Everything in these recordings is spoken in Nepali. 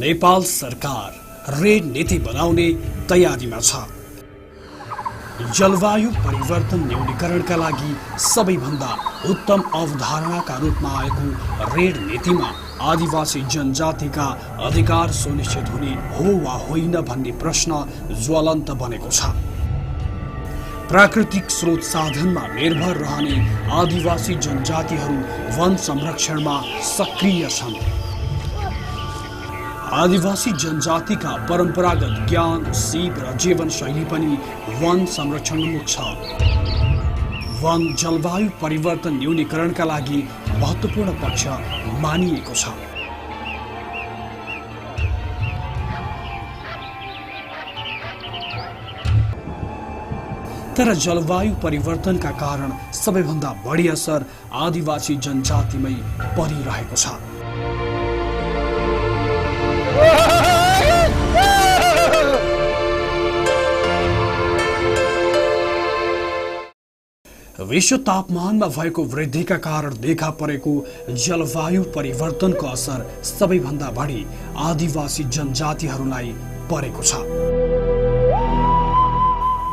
नेपाल सरकार रेड नीति बनाउने तयारीमा छ। जलवायु परिवर्तन न्यूनीकरणका लागि सबैभन्दा उत्तम अवधारणाका रूपमा आएको रेड नीतिमा आदिवासी जनजातिका अधिकार सुनिश्चित हुने हो वा होइन भन्ने प्रश्न ज्वलन्त बनेको छ। प्राकृतिक स्रोत साधनमा निर्भर रहने आदिवासी जनजातिहरू वन संरक्षणमा सक्रिय छन्। आदिवासी जनजातिका परम्परागत ज्ञान, सिप र जीवनशैली पनि वन संरक्षणोन्मुख छ। वन जलवायु परिवर्तन न्यूनीकरणका लागि महत्त्वपूर्ण पक्ष मानिएको छ। तर जलवायु परिवर्तनका कारण सबैभन्दा बढी असर आदिवासी जनजातिमै परिरहेको छ। विश्व तापमानमा भएको वृद्धिका कारण देखा परेको जलवायु परिवर्तनको असर सबैभन्दा बढी आदिवासी जनजातिहरूलाई परेको छ।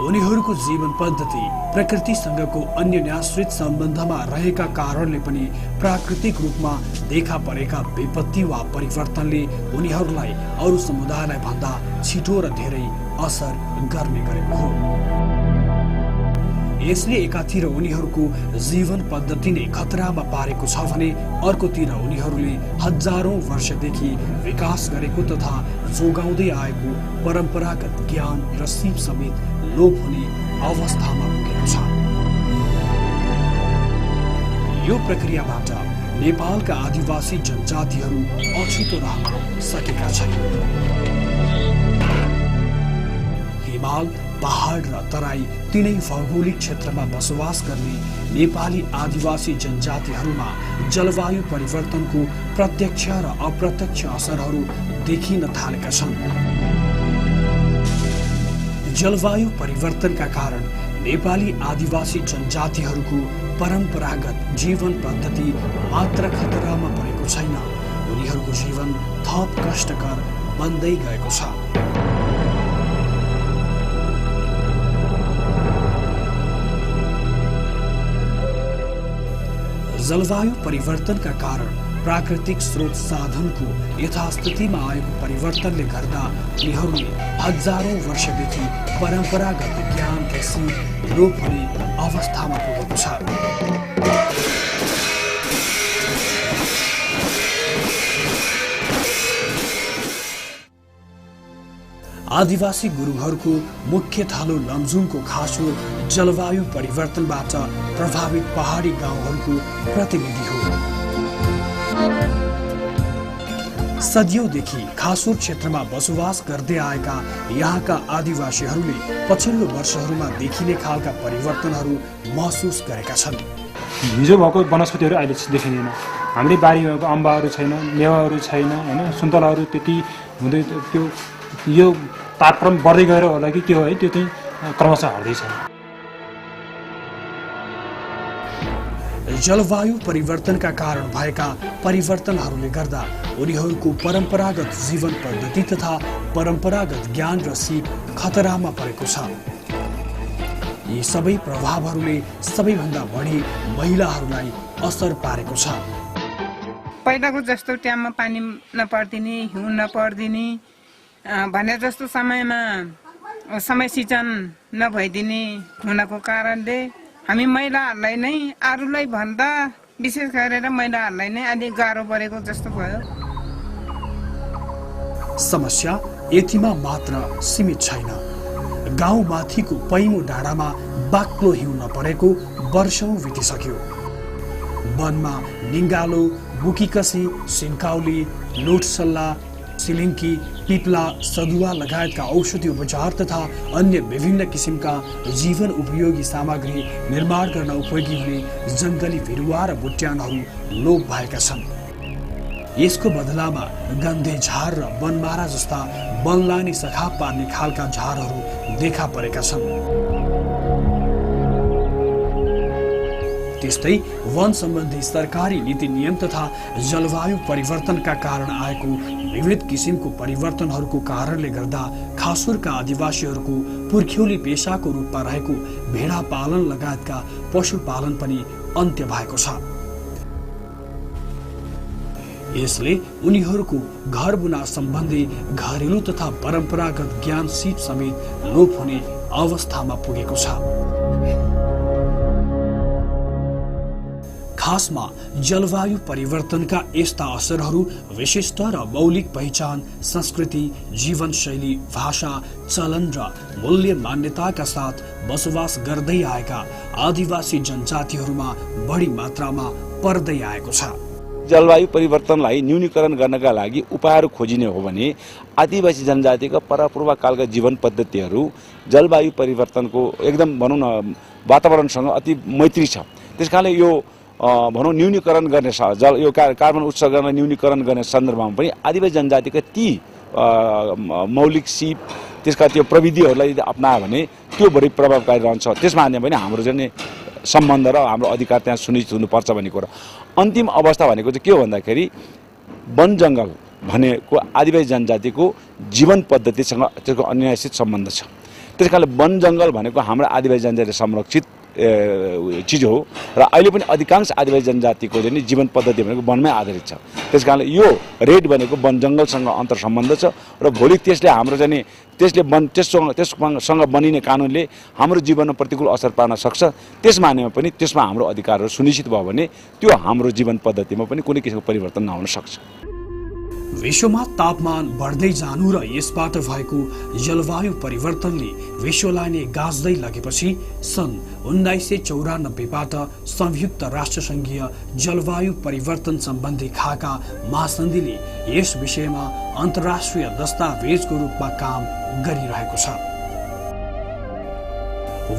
उनीहरूको जीवन पद्धति प्रकृतिसँगको अन्योन्याश्रित सम्बन्धमा रहेका कारणले पनि प्राकृतिक रूपमा देखा परेका विपत्ति वा परिवर्तनले उनीहरूलाई अरू समुदायलाई भन्दा छिटो र धेरै असर गर्ने गरेको हो। यसले एकातिर उनीहरूको जीवन पद्धति नै खतरामा पारेको छ भने अर्कोतिर उनीहरूले हजारौं वर्षदेखि विकास गरेको तथा जोगाउँदै आएको परम्परागत ज्ञान र सिप समेत लोप हुने अवस्थामा पुगेको छ। यो प्रक्रियाबाट नेपालका आदिवासी जनजातिहरू अछुतो रहन सकेका छैनन्। हिमाल, पहाड र तराई तीनै भौगोलिक क्षेत्रमा बसोबास गर्ने नेपाली आदिवासी जनजातिहरूमा जलवायु परिवर्तनको प्रत्यक्ष र अप्रत्यक्ष असरहरू देखिन थालेका छन्। जलवायु परिवर्तनका कारण नेपाली आदिवासी जनजातिहरूको परम्परागत जीवन पद्धति मात्र खतरामा परेको छैन, उनीहरूको जीवन थप कष्टकर बन्दै गएको छ। जलवायु परिवर्तनका कारण प्राकृतिक स्रोत साधनको यथास्थितिमा आएको परिवर्तनले गर्दा उनीहरूले हजारौं वर्षदेखि परम्परागत ज्ञान र सिप लोप हुने अवस्थामा पुगेको छ। आदिवासी गुरुङहरूको मुख्य थलो लमजुङको खासो जलवायु परिवर्तनबाट प्रभावित पहाडी गाउँहरूको प्रतिनिधि हो। सदियौंदेखि खासोर क्षेत्रमा बसोबास गर्दै आएका यहाँका आदिवासीहरूले पछिल्लो वर्षहरूमा देखिने खालका परिवर्तनहरू महसुस गरेका छन्। हिजो भएको वनस्पतिहरू अहिले देखिँदैन। हाम्रै बारीमा अम्बाहरू छैन, मेवाहरू छैन, हैन, सुन्तलाहरू त्यति हुँदै त्यो यो तापक्रम बढ्दै गएर होला कि के हो है, त्यो चाहिँ क्रमशः हट्दैछ। जलवायु परिवर्तनका कारण भएका परिवर्तनहरूले गर्दा उनीहरूको परम्परागत जीवन पद्धति तथा परम्परागत ज्ञान र सिप खतरामा परेको छ। यी सबै प्रभावहरूले सबैभन्दा बढी महिलाहरूलाई असर पारेको छ। पहिलाको जस्तो टाइममा पानी नपर्दिने, हिउँ नपर्दिने भने जस्तो समयमा समय सिँचन नभइदिने हुनको कारणले हामी महिलाहरूलाई नै अरूलाई भन्दा विशेष गरेर महिलाहरूलाई नै अलि गाह्रो परेको जस्तो भयो। समस्या यतिमा मात्र सीमित छैन। गाउँमाथिको पैमो डाँडामा बाक्लो हिउँ नपरेको वर्षौं बितिसक्यो। वनमा निङ्गालो, बुकीकसी, सिन्काउली, लोटसल्ला, सिलिङ्की, पिप्ला, सदुवा लगायतका औषधि उपचार तथा अन्य विभिन्न किसिमका जीवन उपयोगी सामग्री निर्माण गर्न उपयोगी हुने जंगली बिरुवा र बुट्यानहरू लोप भएका छन्। यसको बदलामा गन्धे झार र बनमारा जस्ता बनलाने सखाप पार्ने खालका झारहरू देखा परेका छन्। त्यस्तै वन सम्बन्धी सरकारी नीति नियम तथा जलवायु परिवर्तनका कारण आएको विविध किसिमको परिवर्तनहरूको कारणले गर्दा खासुरका आदिवासीहरूको पुर्ख्यौली पेशाको रूपमा रहेको भेडा पालन लगायतका पशुपालन पनि अन्त्य भएको छ। यसले उनीहरूको घर बुना सम्बन्धी घरेलु तथा परम्परागत ज्ञान सिप समेत लोप हुने अवस्थामा पुगेको छ। खासमा जलवायु परिवर्तनका यस्ता असरहरू विशिष्ट र मौलिक पहिचान, संस्कृति, जीवनशैली, भाषा, चलन र मूल्य मान्यताका साथ बसोबास गर्दै आएका आदिवासी जनजातिहरूमा बढी मात्रामा पर्दै आएको छ। जलवायु परिवर्तनलाई न्यूनीकरण गर्नका लागि उपायहरू खोजिने हो भने आदिवासी जनजातिका पूर्वकालका जीवन पद्धतिहरू जलवायु परिवर्तनको एकदम भनौँ न वातावरणसँग अति मैत्री छ। त्यसकारणले यो भनौँ न्यूनीकरण गर्ने यो कार्बन उत्सर्जन न्यूनीकरण गर्ने सन्दर्भमा पनि आदिवासी जनजातिका ती मौलिक सिप त्यसका त्यो प्रविधिहरूलाई यदि अपनायो भने त्यो बढी प्रभावकारी रहन्छ। त्यसमा पनि हाम्रो चाहिँ सम्बन्ध र हाम्रो अधिकार त्यहाँ सुनिश्चित हुनुपर्छ भन्ने कुरा। अन्तिम अवस्था भनेको चाहिँ के हो भन्दाखेरि वन जङ्गल भनेको आदिवासी जनजातिको जीवन पद्धतिसँग त्यसको अन्यायसित सम्बन्ध छ। त्यसकारणले वन जङ्गल भनेको हाम्रो आदिवासी जनजाति संरक्षित चिज हो र अहिले पनि अधिकांश आदिवासी जनजातिको चाहिँ जीवन पद्धति भनेको वनमै आधारित छ। त्यसकारणले यो रेड भनेको वन जङ्गलसँग अन्तर सम्बन्ध छ र भोलि त्यसले हाम्रो चाहिँ त्यससँग बनिने कानुनले हाम्रो जीवनमा प्रतिकूल असर पार्न सक्छ। त्यस मानेमा पनि त्यसमा हाम्रो अधिकारहरू सुनिश्चित भयो भने त्यो हाम्रो जीवन पद्धतिमा पनि कुनै किसिमको परिवर्तन नहुन सक्छ। विश्वमा तापमान बढ्दै जानु र यसबाट भएको जलवायु परिवर्तनले विश्वलाई नै गाँच्दै लगेपछि सन् 1994बाट संयुक्त राष्ट्रसङ्घीय जलवायु परिवर्तन सम्बन्धी खाका महासन्धिले यस विषयमा अन्तर्राष्ट्रिय दस्तावेजको रूपमा काम गरिरहेको छ।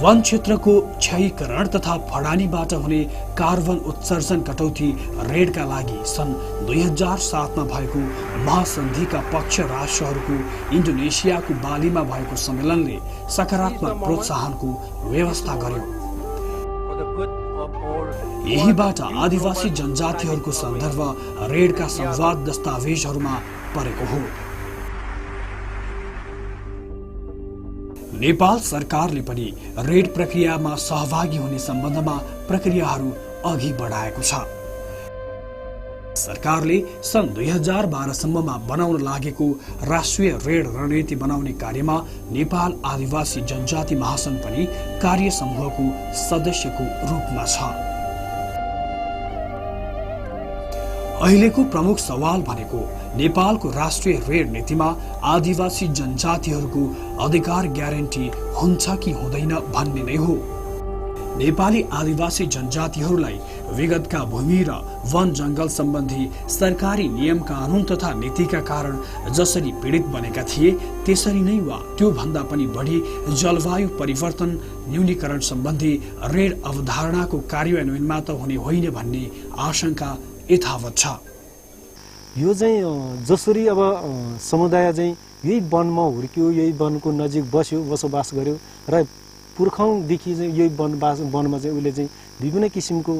वन क्षेत्रको क्षयीकरण तथा फडानीबाट हुने कार्बन उत्सर्जन कटौती रेडका लागि सन् 2007मा भएको महासन्धिका पक्ष राष्ट्रहरूको इन्डोनेसियाको बालीमा भएको सम्मेलनले सकारात्मक प्रोत्साहनको व्यवस्था गर्यो। यहीबाट आदिवासी जनजातिहरूको सन्दर्भ रेडका संवाद दस्तावेजहरूमा परेको हो। नेपाल सरकारले पनि रेड प्रक्रियामा सहभागी हुने सम्बन्धमा प्रक्रियाहरू अघि बढाएको छ। सरकारले सन् 2012 सम्ममा बनाउन लागेको राष्ट्रिय रेड रणनीति बनाउने कार्यमा नेपाल आदिवासी जनजाति महासंघ पनि कार्य समूहको सदस्यको रूपमा छ। अहिलेको प्रमुख सवाल भनेको नेपालको राष्ट्रिय रेड नीतिमा आदिवासी जनजातिहरूको अधिकार ग्यारेन्टी हुन्छ कि हुँदैन भन्ने नै हो। नेपाली आदिवासी जनजातिहरूलाई विगतका भूमि र वन जङ्गल सम्बन्धी सरकारी नियम कानून तथा नीतिका कारण जसरी पीडित बनेका थिए त्यसरी नै वा त्यो भन्दा पनि बढी जलवायु परिवर्तन न्यूनीकरण सम्बन्धी रेड अवधारणाको कार्यान्वयनमा त हुने होइन भन्ने आशंका यथावत छ। यो चाहिँ जसरी अब समुदाय चाहिँ यही वनमा हुर्क्यो, यही वनको नजिक बस्यो, बसोबास गर्यो र पुर्खौँदेखि चाहिँ यही वनमा चाहिँ उसले चाहिँ विभिन्न किसिमको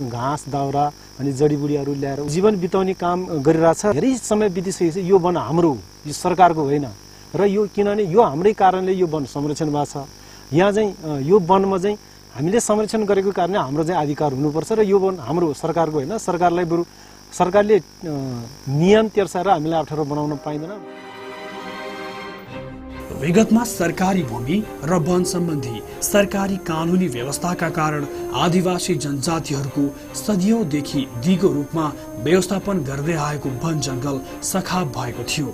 घाँस दाउरा अनि जडीबुटीहरू ल्याएर जीवन बिताउने काम गरिरहेछ। धेरै समय बितिसकेपछि यो वन हाम्रो हो, यो सरकारको होइन र यो किनभने यो हाम्रै कारणले यो वन संरक्षण भएको छ। यहाँ चाहिँ यो वनमा चाहिँ हामीले संरक्षण गरेको कारणले हाम्रो चाहिँ अधिकार हुनुपर्छ र यो वन हाम्रो सरकारको होइन। सरकारलाई बरु सरकारले नियम तेर्साएर हामीलाई अप्ठ्यारो बनाउन पाइँदैन। विगतमा सरकारी भूमि र वन सम्बन्धी सरकारी कानुनी व्यवस्थाका कारण आदिवासी जनजातिहरूको सदियौंदेखि दिगो रूपमा व्यवस्थापन गर्दै आएको वन जङ्गल सखाप भएको थियो।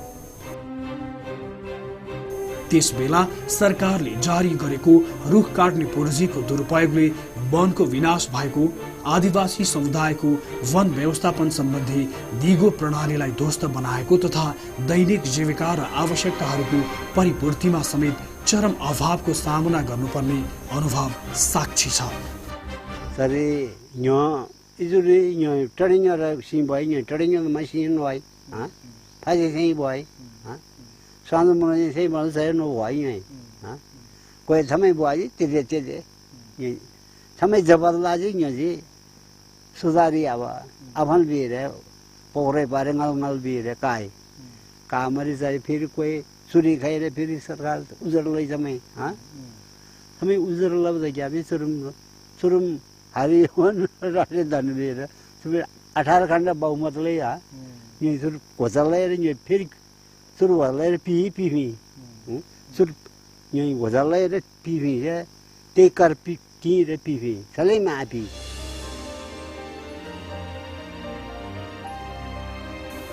त्यसबेला सरकारले जारी गरेको रुख काट्ने पोलिसीको दुरुपयोगले वनको विनाश भएको, आदिवासी समुदायको वन व्यवस्थापन सम्बन्धी दिगो प्रणालीलाई ध्वस्त बनाएको तथा दैनिक जीविका र आवश्यकताहरूको परिपूर्तिमा समेत चरम अभावको सामना गर्नुपर्ने अनुभव साक्षी छ। सरी यहाँ इजुले यहाँ टडिङर सिम भयो, यहाँ टडिङर मसिन भयो, हाँ फाजे चाहिँ भयो, हाँ सानो मलाई चाहिँ मलाई चाहिँ न भयो यहाँ, हाँ कोही समय भयो त्यसले यहाँ समय जबरदस्ती यहाँ चाहिँ सुधारी अब अफन भी रहे पोखरे पारे ngल भी रहे काय कामरी चाहिँ फेरि कोही चुरी खाएर फेरि सरकार उजर लैछ मै हमें उजर लब्द क्या भी सुरुम हारी राष्ट्रिय धन लिएर 18 खण्ड बहुमतले ये सुर घोषालय ये फिर सुर वाले पी सुर ये घोषालय रे पी रे टेकर पी रे पी सलै मापी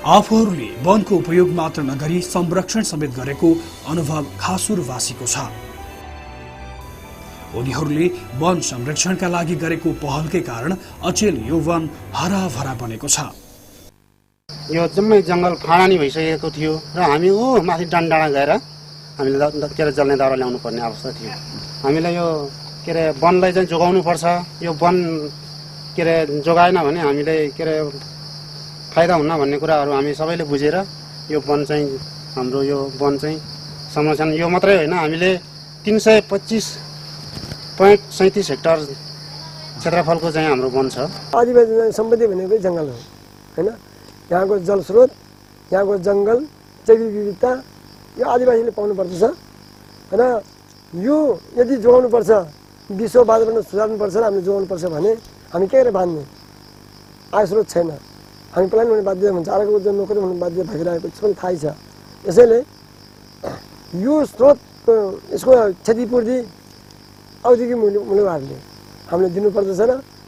आफूहरूले वनको उपयोग मात्र नगरी संरक्षण समेत गरेको अनुभव खासुरवासीको छ। उनीहरूले वन संरक्षणका लागि गरेको पहलकै कारण अचेल यो वन हराभरा बनेको छ। यो जम्मै जंगल फाँडानी भइसकेको थियो र हामी माथि डाँडा गएर हामीले के जल्ने दाउरा ल्याउनु पर्ने अवस्था थियो। हामीलाई यो के रे वनलाई चाहिँ जोगाउनु पर्छ। यो वन के रे जोगाएन भने हामीले के रे फाइदा हुन्न भन्ने कुराहरू हामी सबैले बुझेर यो वन चाहिँ हाम्रो यो वन चाहिँ संरक्षण यो मात्रै होइन हामीले 325.37 हेक्टर क्षेत्रफलको चाहिँ हाम्रो वन छ। आदिवासी सम्पत्ति भनेकै जंगल हो हैन। यहाँको जलस्रोत, यहाँको जंगल, जैविक विविधता यो आदिवासीले पाउनु पर्छ हैन। यो यदि जोगाउनु पर्छ, विश्व वातावरण सुधार्नु पर्छ र हामीले जोगाउनु पर्छ भने हामी के गरेर बाँध्ने? आय स्रोत छैन, हामी पलायन हुने बाध्य हुन्छ, अर्को जो नोकरी हुने बाध्य भइरहेको छ पनि थाहै छ। यसैले यो स्रोतको यसको क्षतिपूर्ति औद्योगिक मूल्यहरूले हामीले दिनुपर्दछ र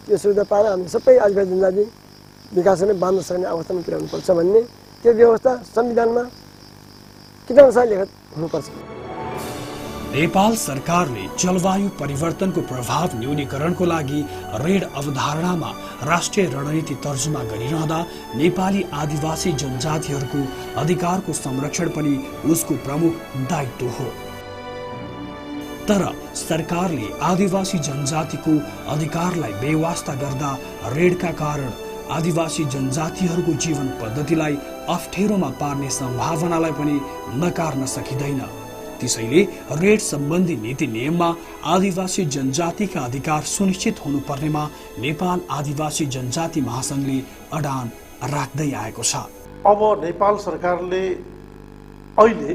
यो सुविधा पाएर हामी सबै आदिवासी जनजाति विकास गर्ने बाँध्न सक्ने अवस्थामा पुर्याउनुपर्छ भन्ने त्यो व्यवस्था संविधानमा किताबमा लेखित हुनुपर्छ। नेपाल सरकारले जलवायु परिवर्तनको प्रभाव न्यूनीकरणको लागि रेड अवधारणामा राष्ट्रिय रणनीति तर्जुमा गरिरहँदा नेपाली आदिवासी जनजातिहरूको अधिकारको संरक्षण पनि उसको प्रमुख दायित्व हो। तर सरकारले आदिवासी जनजातिको अधिकारलाई बेवास्ता गर्दा रेडका कारण आदिवासी जनजातिहरूको जीवन पद्धतिलाई अप्ठ्यारोमा पार्ने सम्भावनालाई पनि नकार्न सकिँदैन। त्यसैले रेड सम्बन्धी नीति नियममा आदिवासी जनजातिका अधिकार सुनिश्चित हुनुपर्नेमा नेपाल आदिवासी जनजाति महासंघले अडान राख्दै आएको छ। अब नेपाल सरकारले अहिले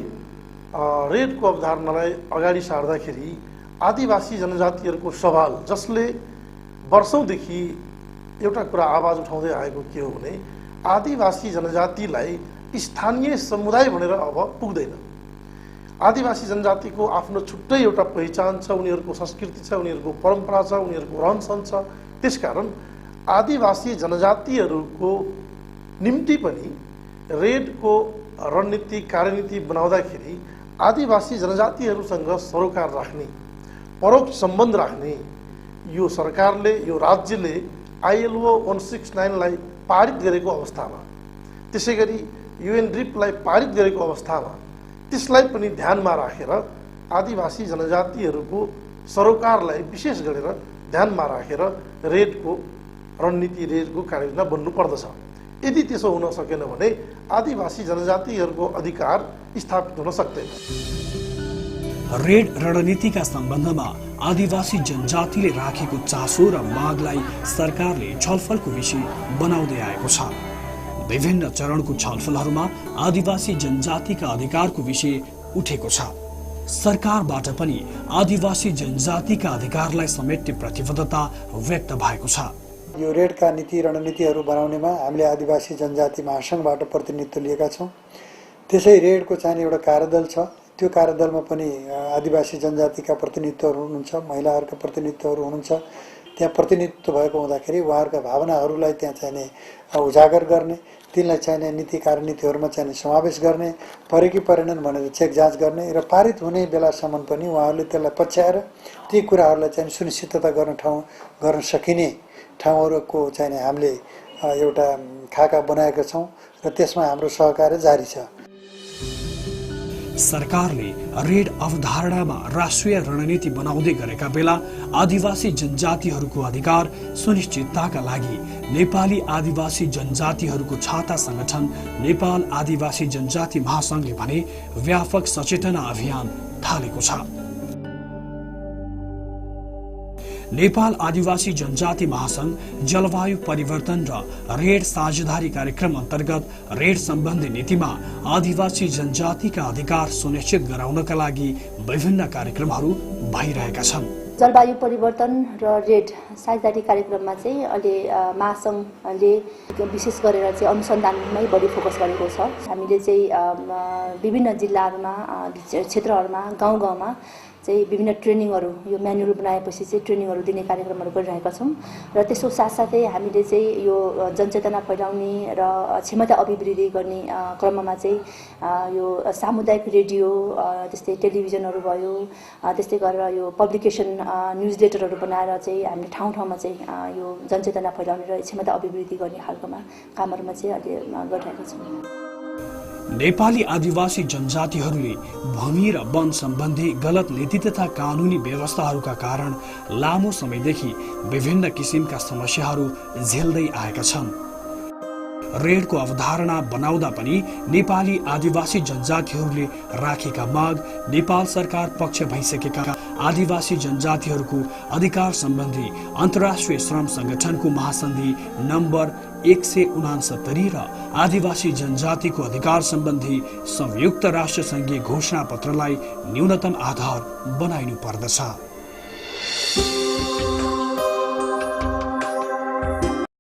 रेडको अवधारणालाई अगाडि सार्दाखेरि आदिवासी जनजातिहरूको सवाल जसले वर्षौंदेखि एउटा कुरा आवाज उठाउँदै आएको के हो भने आदिवासी जनजातिलाई स्थानीय समुदाय भनेर अब पुग्दैन। आदिवासी जनजातिको आफ्नो छुट्टै एउटा पहिचान छ, उनीहरूको संस्कृति छ, उनीहरूको परम्परा छ, उनीहरूको रहनसहन छ। त्यसकारण आदिवासी जनजातिहरूको निम्ति पनि रेडको रणनीति कार्यनीति बनाउँदाखेरि आदिवासी जनजातिहरूसँग सरोकार राख्ने, परोक्ष सम्बन्ध राख्ने यो सरकारले, यो राज्यले ILO 169 लाई पारित गरेको अवस्थामा, त्यसैगरी UNDRIP लाई पारित गरेको अवस्थामा त्यसलाई पनि ध्यानमा राखेर आदिवासी जनजातिहरूको सरोकारलाई विशेष गरेर ध्यानमा राखेर रेडको रणनीति, रेडको कार्ययोजना बन्नु पर्दछ। यदि त्यसो हुन सकेन भने आदिवासी जनजातिहरूको अधिकार स्थापित हुन सक्दैन। रेड रणनीतिका सम्बन्धमा आदिवासी जनजातिले राखेको चासो र मागलाई सरकारले छलफलको विषय बनाउँदै आएको छ। विभिन्न चरणको छलफलहरूमा आदिवासी जनजातिका अधिकारको विषय उठेको छ। सरकारबाट पनि आदिवासी जनजातिका अधिकारलाई समेट्ने प्रतिबद्धता व्यक्त भएको छ। यो रेडका नीति रणनीतिहरू बनाउनेमा हामीले आदिवासी जनजाति महासंघबाट प्रतिनिधित्व लिएका छौँ। त्यसै रेडको चाहिने एउटा कार्यदल छ। त्यो कार्यदलमा पनि आदिवासी जनजातिका प्रतिनिधित्वहरू हुनुहुन्छ, महिलाहरूका प्रतिनिधित्वहरू हुनुहुन्छ। त्यहाँ प्रतिनिधित्व भएको हुँदाखेरि उहाँहरूका भावनाहरूलाई त्यहाँ चाहिने उजागर गर्ने, तिनलाई चाहिने नीति कार्यनीतिहरूमा चाहिने समावेश गर्ने, परे कि परेनन् भनेर चेक जाँच गर्ने र पारित हुने बेलासम्म पनि उहाँहरूले त्यसलाई पछ्याएर ती कुराहरूलाई चाहिँ सुनिश्चितता गर्न सकिने ठाउँहरूको चाहिने हामीले एउटा खाका बनाएका छौँ र त्यसमा हाम्रो सहकार्य जारी छ। सरकारले रेड अवधारणामा राष्ट्रिय रणनीति बनाउँदै गरेका बेला आदिवासी जनजातिहरूको अधिकार सुनिश्चितताका लागि नेपाली आदिवासी जनजातिहरूको छाता संगठन नेपाल आदिवासी जनजाति महासंघले भने व्यापक सचेतना अभियान थालेको छ। नेपाल आदिवासी जनजाति महासंघ जलवायु परिवर्तन र रेड साझेदारी कार्यक्रम अन्तर्गत रेड सम्बन्धी नीतिमा आदिवासी जनजातिका अधिकार सुनिश्चित गराउनका लागि विभिन्न कार्यक्रमहरू भइरहेका छन्। जलवायु परिवर्तन र रेड साझेदारी कार्यक्रममा चाहिँ अहिले महासंघले विशेष गरेर चाहिँ अनुसन्धानमै बढी फोकस गरेको छ। हामीले चाहिँ विभिन्न जिल्लाहरूमा क्षेत्रहरूमा गाउँ गाउँमा चाहिँ विभिन्न ट्रेनिङहरू यो म्यानुअल बनाएपछि चाहिँ ट्रेनिङहरू दिने कार्यक्रमहरू गरिरहेका छौँ र त्यसको साथसाथै हामीले चाहिँ यो जनचेतना फैलाउने र क्षमता अभिवृद्धि गर्ने क्रममा चाहिँ यो सामुदायिक रेडियो त्यस्तै टेलिभिजनहरू भयो त्यस्तै गरेर यो पब्लिकेसन न्युज लेटरहरू बनाएर चाहिँ हामीले ठाउँ ठाउँमा चाहिँ यो जनचेतना फैलाउने र क्षमता अभिवृद्धि गर्ने खालकोमा कामहरूमा चाहिँ अहिले गरिरहेका छौँ। नेपाली आदिवासी जनजातिहरूले भूमि र वन सम्बन्धी गलत नीति तथा कानुनी व्यवस्थाहरूका कारण लामो समयदेखि विभिन्न किसिमका समस्याहरू झेल्दै आएका छन्। रेडको अवधारणा बनाउँदा पनि नेपाली आदिवासी जनजातिहरूले राखेका माग नेपाल सरकार पक्ष भइसकेका आदिवासी जनजातिहरूको अधिकार सम्बन्धी अन्तर्राष्ट्रिय श्रम संगठनको महासन्धि नम्बर 169 र आदिवासी जनजातिको अधिकार सम्बन्धी संयुक्त राष्ट्र संघीय घोषणा पत्रलाई न्यूनतम आधार बनाइनु पर्दछ।